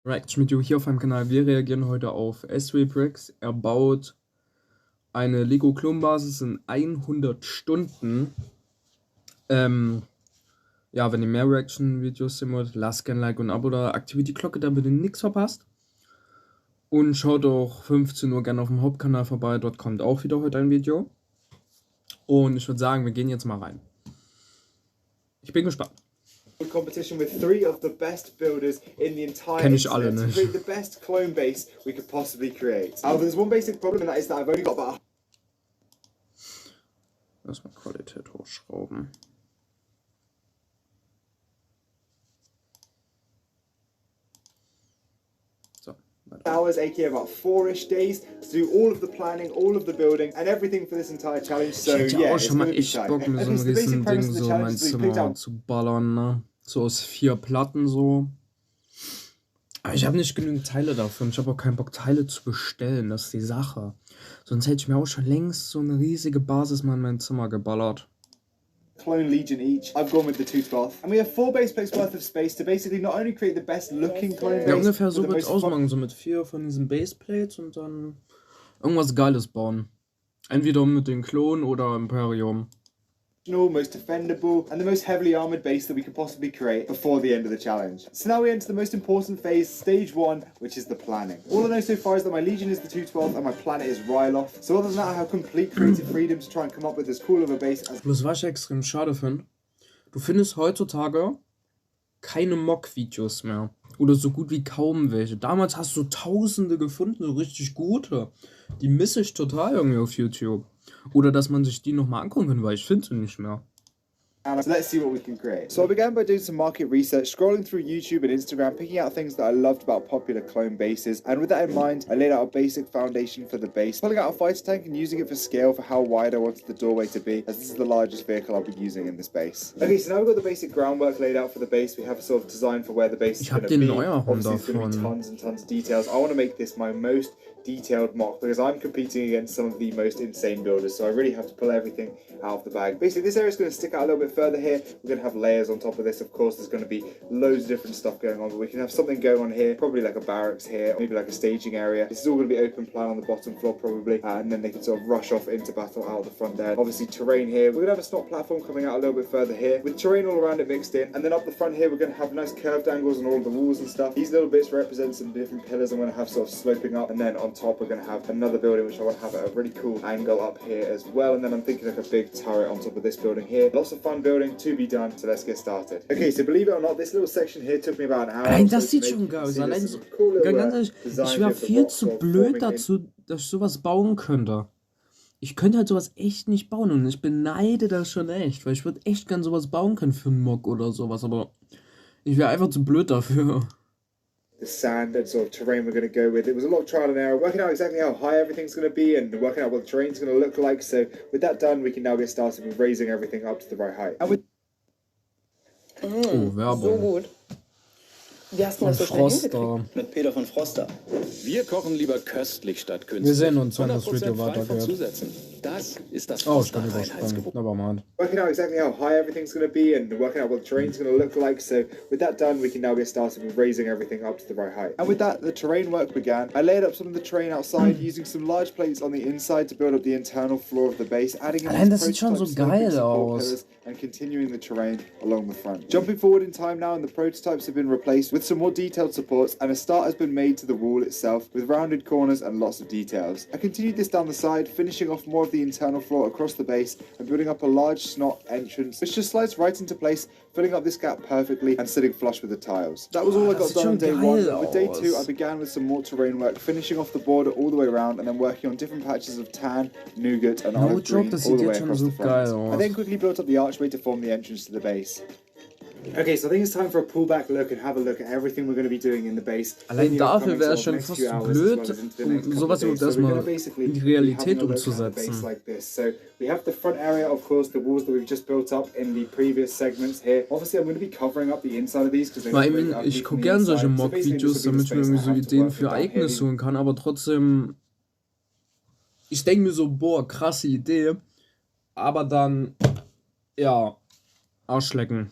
Reaction-Video hier auf meinem Kanal. Wir reagieren heute auf Bricks. Er baut eine Lego-Klonbasis in 100 Stunden. Ja, wenn ihr mehr Reaction-Videos sehen wollt, lasst gerne ein Like und ein Abo da. Aktiviert die Glocke, damit ihr nichts verpasst. Und schaut auch 15 Uhr gerne auf dem Hauptkanal vorbei. Dort kommt auch wieder heute ein Video. Und ich würde sagen, wir gehen jetzt mal rein. Ich bin gespannt. Competition with 3 of the best builders in the entire Kenn ich alle internet to nicht. create the best clone base we could possibly create. However, there's one basic problem, and that is that I've only got about Erstmal Qualität hochschrauben. So, hours, aka about 4-ish days, to do all of the planning, all of the building, and everything for this entire challenge. So ich hätte yeah, auch it's schon gonna mal be echt tight. Bock, mir so ein Okay, so the basic riesen premise Ding of the so in challenge mein is that we picked Zimmer out zu ballern, ne? So aus 4 Platten so. Aber ich habe nicht genügend Teile dafür und ich habe auch keinen Bock, Teile zu bestellen. Das ist die Sache. Sonst hätte ich mir auch schon längst so eine riesige Basis mal in mein Zimmer geballert. Clone Legion each. I've gone with the 212. And we have 4 base plates worth of space to basically not only create the best looking clone base, Ja, ungefähr so but the wird es most ausmachen, so mit 4 von diesen Baseplates und dann irgendwas Geiles bauen. Entweder mit den Klonen oder Imperium. most defendable, and the most heavily armored base that we could possibly create before the end of the challenge. So now we enter the most important phase, stage 1, which is the planning. All I know so far is that my Legion is the 212 and my planet is Ryloth. So other than that, I have complete creative freedom to try and come up with as cool of a base as... Bloß was ich extrem schade finde, du findest heutzutage keine MOC-Videos mehr. Oder so gut wie kaum welche. Damals hast du Tausende gefunden, so richtig gute. Die misse ich total irgendwie auf YouTube. Oder dass man sich die nochmal angucken kann, weil ich finde sie nicht mehr. So let's see what we can create. So I began by doing some market research, scrolling through YouTube and Instagram, picking out things that I loved about popular clone bases, and with that in mind, I laid out a basic foundation for the base, pulling out a fighter tank and using it for scale for how wide I wanted the doorway to be, as this is the largest vehicle I'll be using in this base. Okay, so now we've got the basic groundwork laid out for the base. We have a sort of design for where the base is going to be. Obviously, there's going to be tons and tons of details. I want to make this my most detailed mock because I'm competing against some of the most insane builders, so I really have to pull everything out of the bag. Basically, this area is going to stick out a little bit further here. We're going to have layers on top of this. Of course, there's going to be loads of different stuff going on, but we can have something going on here, probably like a barracks here, maybe like a staging area. This is all going to be open plan on the bottom floor probably, and then they can sort of rush off into battle out of the front there. Obviously, terrain here. We're going to have a snot platform coming out a little bit further here, with terrain all around it mixed in, and then up the front here, we're going to have nice curved angles on all of the walls and stuff. These little bits represent some different pillars I'm going to have sort of sloping up, and then on top, we're going to have another building which I want to have at a really cool angle up here as well, and then I'm thinking like a big turret on top of this building here. Lots of fun building to be done, so let's get started. Okay, so believe it or not, this little section here took me about an hour. Nein, das sieht schon geil aus. Allein so, ganz ehrlich, ich wäre viel zu blöd dazu, dass ich sowas bauen könnte. Ich könnte halt sowas echt nicht bauen und ich beneide das schon echt, weil ich würde echt gern sowas bauen können für einen MOC oder sowas, aber ich wäre einfach zu blöd dafür. The sand and sort of terrain we're going to go with. It was a lot of trial and error, working out exactly how high everything's going to be and working out what the terrain's going to look like. So with that done, we can now get started with raising everything up to the right height. And with Werbung. So gut. Wie hast du das so schnell hingekriegt? Mit Peter von Froster. Wir kochen lieber köstlich statt künstlich. Wir sehen uns, wenn das Video weitergeht. Das ist das Oh, ich kann überspringen. Nevermind. Working out exactly how high everything's going to be and working out what the terrain's going to look like. So with that done, we can now get started with raising everything up to the right height. And with that, the terrain work began. I laid up some of the terrain outside using some large plates on the inside to build up the internal floor of the base, adding in Allein das sieht schon so geil aus. pillars and continuing the terrain along the front. Jumping forward in time now, and the prototypes have been replaced with some more detailed supports, and a start has been made to the wall itself with rounded corners and lots of details. I continued this down the side, finishing off more of the internal floor across the base and building up a large snot entrance which just slides right into place, filling up this gap perfectly and sitting flush with the tiles. That was all I got done on day 1. With day 2, I began with some more terrain work, finishing off the border all the way around and then working on different patches of tan, nougat and olive green all the way across the front. I then quickly built up the archway to form the entrance to the base. Okay, so I think it's time for a pullback look and have a look at everything we're going to be doing in the base. Allein dafür wäre es schon fast blöd, um sowas überhaupt erstmal in die Realität umzusetzen. So we have the front area, of course, the walls that we've just built up in the previous segments here. Obviously, I'm going to be covering up the inside of these because ich gucke gern solche Mock-Videos, damit ich mir irgendwie so Ideen für Ereignisse holen kann, aber trotzdem, ich denke mir so, boah, krasse Idee, aber dann, ja, Arschlecken.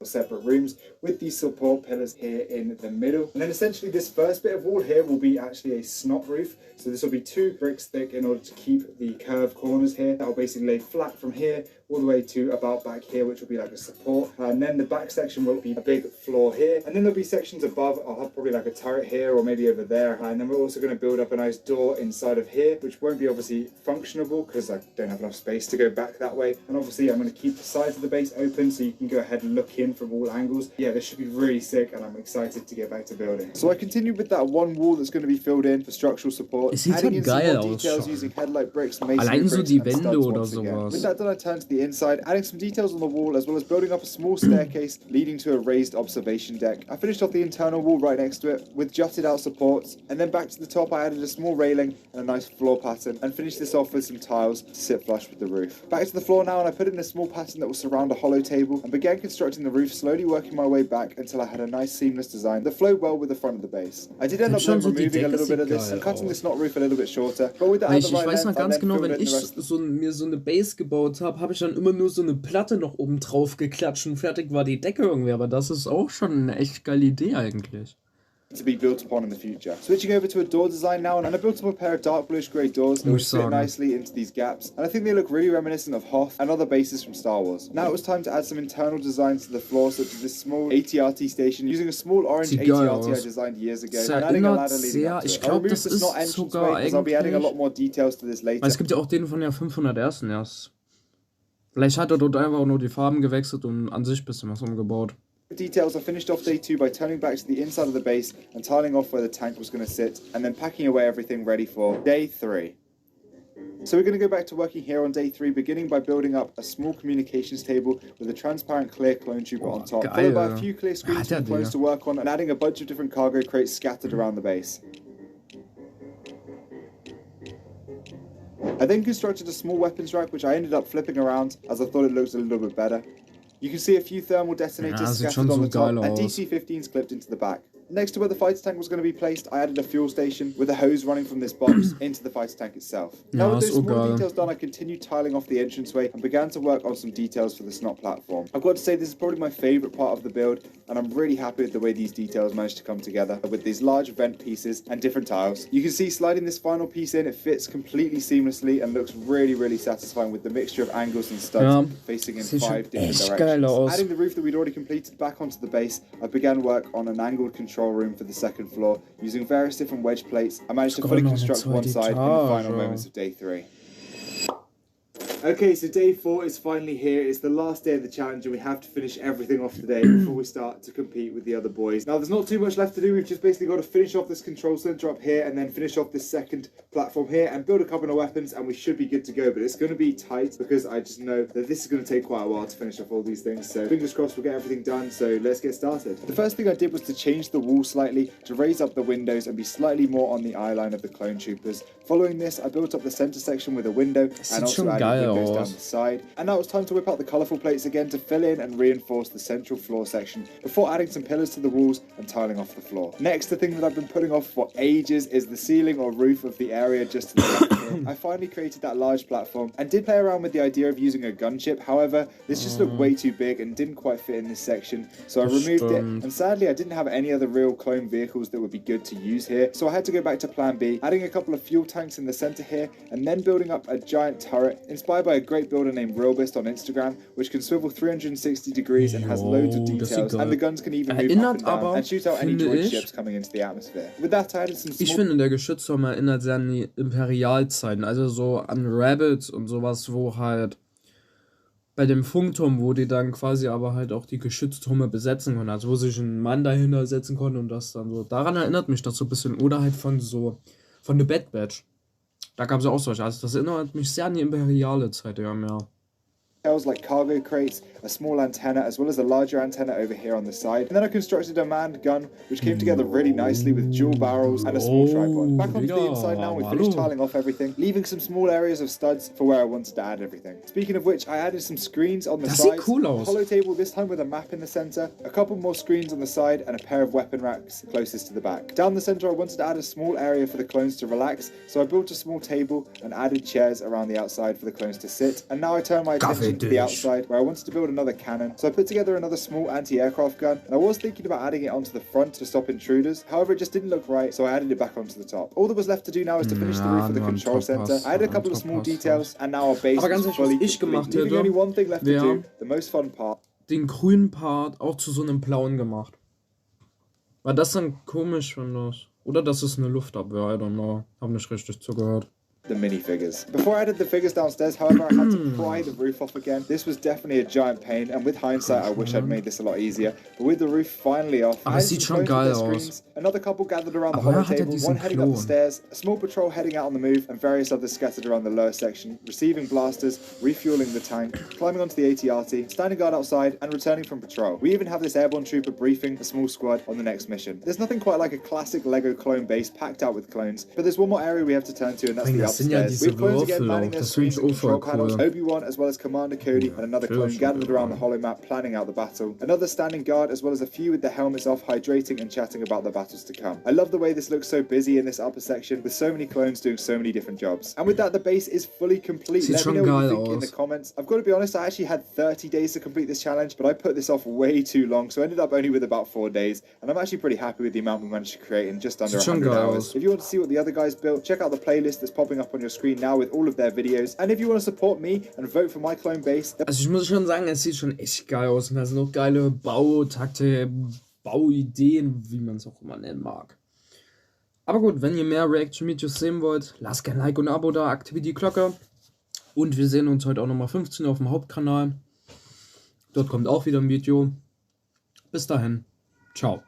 separate rooms with these support pillars here in the middle. And then essentially this first bit of wall here will be actually a snot roof. So this will be 2 bricks thick in order to keep the curved corners here. That will basically lay flat from here all the way to about back here, which will be like a support. And then the back section will be a big floor here. And then there'll be sections above. I'll have probably like a turret here or maybe over there. And then we're also going to build up a nice door inside of here, which won't be obviously functionable because I don't have enough space to go back that way. And obviously I'm going to keep the sides of the base open so you can go ahead and look in from all angles. Yeah, this should be really sick and I'm excited to get back to building. So I continued with that one wall that's going to be filled in for structural support. Es sieht adding schon in some geil more aus details schon. using headlight bricks, masonry Allein so bricks, die and Wände studs oder once again. sowas. With that done, I turned to the inside, adding some details on the wall as well as building up a small staircase leading to a raised observation deck. I finished off the internal wall right next to it with jutted out supports, and then back to the top I added a small railing and a nice floor pattern and finished this off with some tiles to sit flush with the roof. Back to the floor now, and I put in a small pattern that will surround a hollow table and began constructing the roof, slowly working my way back until I had a nice seamless design that flowed well with the front of the base. I did end up then removing a little bit of this and cutting the snot roof a little bit shorter, but with that at the Ich right weiß noch length, I ganz then genau, filled wenn in the ich rest. mir so eine Base gebaut habe, habe ich dann immer nur so eine Platte noch oben drauf geklatscht und fertig war die Decke irgendwie. Aber das ist auch schon eine echt geile Idee eigentlich. To be built upon in the future. Switching over to a door design now, and I built up a pair of dark bluish grey doors that would fit nicely into these gaps, and I think they look really reminiscent of Hoth and other bases from Star Wars. Now it was time to add some internal designs to the floor, such as this small ATRT station using a small orange ATRT I designed years ago, and adding a ladder leading up to it. I removed the snot entranceway because I'll be adding a lot more details to this later. Es gibt ja auch den von der 501. erst. Vielleicht hat er dort einfach nur die Farben gewechselt und an sich ein bisschen was umgebaut. Details, I finished off day 2 by turning back to the inside of the base and tiling off where the tank was going to sit, and then packing away everything ready for day 3. So we're going to go back to working here on day 3, beginning by building up a small communications table with a transparent clear clone trooper on top, followed by a few clear screens for the clones to work on, and adding a bunch of different cargo crates scattered around the base. I then constructed a small weapons rack, which I ended up flipping around as I thought it looked a little bit better. You can see a few thermal detonators scattered on the top and DC-15s clipped into the back. Next to where the fighter tank was going to be placed, I added a fuel station with a hose running from this box into the fighter tank itself. Now with those small details done, I continued tiling off the entranceway and began to work on some details for the snot platform. I've got to say this is probably my favourite part of the build, and I'm really happy with the way these details managed to come together with these large vent pieces and different tiles. You can see sliding this final piece in, it fits completely seamlessly and looks really, really satisfying with the mixture of angles and studs facing in 5 different directions. Adding the roof that we'd already completed back onto the base, I began work on an angled control room for the second floor. Using various different wedge plates, I managed to fully construct one side in the final moments of day 3. Okay, so day 4 is finally here. It's the last day of the challenge and we have to finish everything off today before we start to compete with the other boys. Now, there's not too much left to do. We've just basically got to finish off this control center up here and then finish off this second platform here and build a couple of weapons and we should be good to go. But it's going to be tight because I just know that this is going to take quite a while to finish off all these things. So fingers crossed we'll get everything done. So let's get started. The first thing I did was to change the wall slightly to raise up the windows and be slightly more on the eye line of the clone troopers. Following this, I built up the center section with a window and also added windows down the side. And now it's time to whip out the colourful plates again to fill in and reinforce the central floor section before adding some pillars to the walls and tiling off the floor. Next, the thing that I've been putting off for ages is the ceiling or roof of the area just to the left here. I finally created that large platform and did play around with the idea of using a gunship. However, this just looked way too big and didn't quite fit in this section, so I removed it, and sadly I didn't have any other real clone vehicles that would be good to use here, so I had to go back to plan B, adding a couple of fuel tanks in the centre here and then building up a giant turret inspired by a great builder named Realbist on Instagram, which can swivel 360 degrees and has loads of details, and the guns can even move up and down and shoot out any droid ships coming into the atmosphere. With that, I added some small... Ich finde, der Geschützturm erinnert sehr an die Imperialzeiten, also so an Rabbits und sowas, wo halt bei dem Funkturm, wo die dann quasi aber halt auch die Geschütztürme besetzen konnten, also wo sich ein Mann dahinter setzen konnte und das dann so. Daran erinnert mich das so ein bisschen, oder halt von The Bad Batch. Da gab es auch solche, also das erinnert mich sehr an die imperiale Zeit, ja. Like cargo crates, a small antenna, as well as a larger antenna over here on the side. And then I constructed a manned gun, which came together really nicely with dual barrels and a small tripod. Back onto the inside now, we finished tiling off everything, leaving some small areas of studs for where I wanted to add everything. Speaking of which, I added some screens on the sides, cool a hollow table this time with a map in the center, a couple more screens on the side, and a pair of weapon racks closest to the back. Down the center, I wanted to add a small area for the clones to relax, so I built a small table and added chairs around the outside for the clones to sit. And now I turn my attention transition to the outside, where I wanted to build another cannon. So I put together another small anti-aircraft gun, and I was thinking about adding it onto the front to stop intruders. However, it just didn't look right, so I added it back onto the top. All that was left to do now is to finish the roof of the control center. I added a couple of small details, and now our base is fully complete. Leaving only one thing left to do, the most fun part. Den grünen Part auch zu so einem blauen gemacht. War das dann komisch, wenn das... Oder das ist eine Luftabwehr, I don't know. Hab nicht richtig zugehört. The minifigures. Before I added the figures downstairs, however, I had to pry the roof off again. This was definitely a giant pain, and with hindsight, I wish I'd made this a lot easier. But with the roof finally off, Aber es sieht schon geil aus. Another couple gathered around the holo table, one heading up the stairs, a small patrol heading out on the move, and various others scattered around the lower section, receiving blasters, refueling the tank, climbing onto the AT-RT, standing guard outside, and returning from patrol. We even have this airborne trooper briefing a small squad on the next mission. There's nothing quite like a classic Lego clone base packed out with clones, but there's one more area we have to turn to, and that's the upstairs. We have clones again lining their screens and control panels. Obi-Wan, as well as Commander Cody, and another clone gathered around the holo map planning out the battle. Another standing guard, as well as a few with their helmets off, hydrating and chatting about the battles to come. I love the way this looks so busy in this upper section, with so many clones doing so many different jobs. And with that, the base is fully complete. Let me know what you think in the comments. I've got to be honest, I actually had 30 days to complete this challenge, but I put this off way too long, so I ended up only with about 4 days, and I'm actually pretty happy with the amount we managed to create in just under 100 hours. If you want to see what the other guys built, check out the playlist that's popping up on your screen now with all of their videos. And if you want to support me and vote for my clone base... Also ich muss schon sagen, es sieht schon echt geil aus und da sind noch geile Bautakte, Bauideen, wie man es auch immer nennen mag. Aber gut, wenn ihr mehr Reaction-Videos sehen wollt, lasst gerne ein Like und ein Abo da, aktiviert die Glocke. Und wir sehen uns heute auch nochmal 15 Uhr auf dem Hauptkanal. Dort kommt auch wieder ein Video. Bis dahin, ciao.